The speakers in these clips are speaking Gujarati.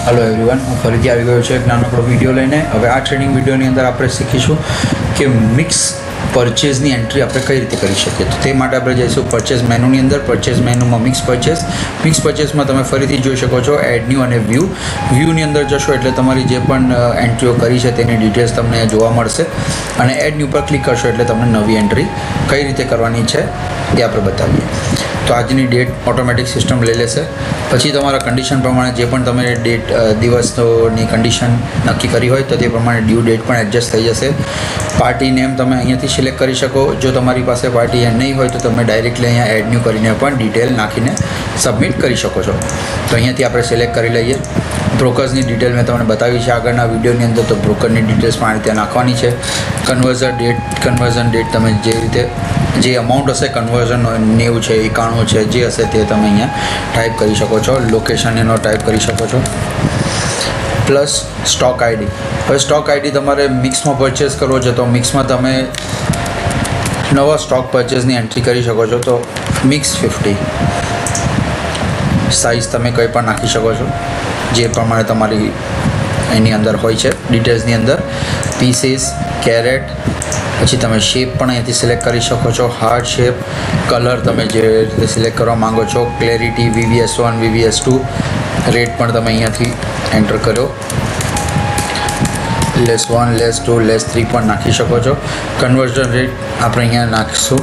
हेलो एवरीवन, હું ફરીથી આવી ગયો છું એક નાનકડો વિડીયો લઈને। હવે આ ટ્રેનિંગ વિડીયોની અંદર આપણે શીખીશું કે મિક્સ પરચેઝની એન્ટ્રી આપણે કઈ રીતે કરી શકીએ। તો તે માટે આપણે જઈશું પરચેઝ મેનુની અંદર। પરચેઝ મેનુમાં મિક્સ પરચેઝમાં તમે ફરીથી જોઈ શકો છો એડ ન્યૂ અને વ્યૂની અંદર જશો એટલે તમારી જે પણ એન્ટ્રીઓ કરી છે તેની ડિટેલ્સ તમને જોવા મળશે અને એડ ન્યૂ પર ક્લિક કરશો એટલે તમને નવી એન્ટ્રી કઈ રીતે કરવાની છે એ આપણે બતાવીએ। તો આજની ડેટ ઓટોમેટિક સિસ્ટમ લઈ લેશે, પછી તમારા કન્ડિશન પ્રમાણે જે પણ તમે ડેટ દિવસની કન્ડિશન નક્કી કરી હોય તો તે પ્રમાણે ડ્યુ ડેટ પણ એડજસ્ટ થઈ જશે। પાર્ટી નેમ તમે અહીંયાથી સિલેક્ટ કરી શકો। જો તમારી પાસે પાર્ટી નહીં હોય તો તમે ડાયરેક્ટલી અહીંયા એડ ન્યૂ કરીને પણ ડિટેલ નાખીને સબમિટ કરી શકો છો। તો અહીંયાથી આપણે સિલેક્ટ કરી લઈએ। બ્રોકર્સની ડિટેલ મેં તમને બતાવી છે આગળના વિડીયોની અંદર, તો બ્રોકરની ડિટેલ્સ પણ આ રીતે નાખવાની છે। કન્વર્ઝન ડેટ તમે જે રીતે જે અમાઉન્ટ હશે કન્વર્ઝન 90 છે, 91 છે, જે હશે તે તમે અહીંયા ટાઈપ કરી શકો છો। લોકેશન એનો ટાઈપ કરી શકો છો। Plus stock ID. હવે સ્ટોક આઈડી તમારે મિક્સમાં પરચેસ કરવો છે તો મિક્સમાં તમે નવા સ્ટોક પરચેસની એન્ટ્રી કરી શકો છો। તો મિક્સ 50 સાઇઝ તમે કંઈ પણ નાખી શકો છો જે પ્રમાણે તમારી એની અંદર હોય છે ડિટેલ્સની અંદર। પીસીસ, કેરેટ, પછી તમે શેપ પણ અહીંયાથી સિલેક્ટ કરી શકો છો। હાર્ડ શેપ, કલર તમે જે રીતે સિલેક્ટ કરવા માંગો છો, ક્લેરિટી, VVS1, VVS2, રેટ પણ તમે અહીંયાથી એન્ટર કર્યો। -1, -2, -3 પણ નાખી શકો છો। કન્વર્ઝન રેટ આપણે અહીંયા નાખીશું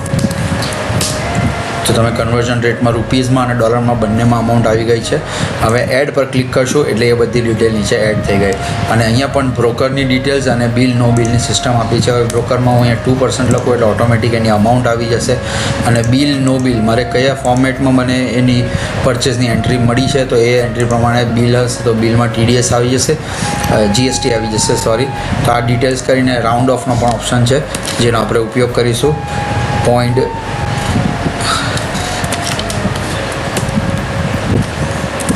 તો તમે કન્વર્ઝન રેટમાં રૂપીઝમાં અને ડોલરમાં બંનેમાં અમાઉન્ટ આવી ગઈ છે। હવે એડ પર ક્લિક કરશો એટલે એ બધી ડિટેલ નીચે એડ થઈ ગઈ અને અહીંયા પણ બ્રોકરની ડિટેલ્સ અને બિલ નો બિલની સિસ્ટમ આપી છે। હવે બ્રોકરમાં હું અહીંયા 2% લખું એટલે ઓટોમેટિક એની અમાઉન્ટ આવી જશે અને બિલ નો બિલ મારે કયા ફોર્મેટમાં મને એની પરચેસની એન્ટ્રી મળી છે તો એ એન્ટ્રી પ્રમાણે બિલ હશે તો બિલમાં TDS આવી જશે, GST આવી જશે સોરી। તો આ ડિટેલ્સ કરીને રાઉન્ડ ઓફનો પણ ઓપ્શન છે જેનો આપણે ઉપયોગ કરીશું। પોઈન્ટ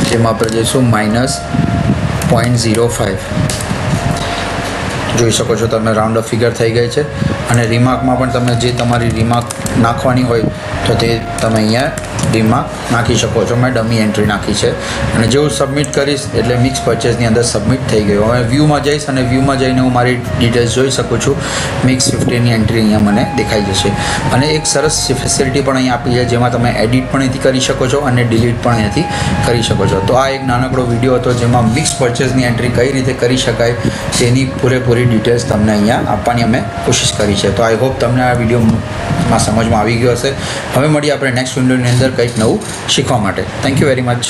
જેમાં આપણે જઈશું -0.05 જોઈ શકો છો તમે રાઉન્ડ ઓફ ફિગર થઈ ગઈ છે। અને રિમાર્કમાં પણ તમે જે તમારી રિમાર્ક નાખવાની હોય તો તે તમે અહીંયા રિમાર્ક નાખી શકો છો। મેં ડમી એન્ટ્રી નાખી છે અને જેવું સબમિટ કરીશ એટલે મિક્સ પરચેસની અંદર સબમિટ થઈ ગયું। હવે વ્યૂમાં જઈશ અને વ્યૂમાં જઈને હું મારી ડિટેલ્સ જોઈ શકું છું। મિક્સ 50ની એન્ટ્રી અહીંયા મને દેખાઈ જશે અને એક સરસ ફેસિલિટી પણ અહીંયા આપી છે જેમાં તમે એડિટ પણ અહીંથી કરી શકો છો અને ડિલીટ પણ અહીંયાથી કરી શકો છો। તો આ એક નાનકડો વિડીયો હતો જેમાં મિક્સ પરચેસની એન્ટ્રી કઈ રીતે કરી શકાય તેની પૂરેપૂરી ડિટેલ્સ તમને અહીંયા આપવાની અમે કોશિશ કરી છે। તો આઈ હોપ તમને આ વિડીયોમાં સમજમાં આવી ગયો હશે। હવે મળીએ આપણે નેક્સ્ટ વિડીયોની અંદર કંઈક નવું શીખવા માટે। Thank you very much.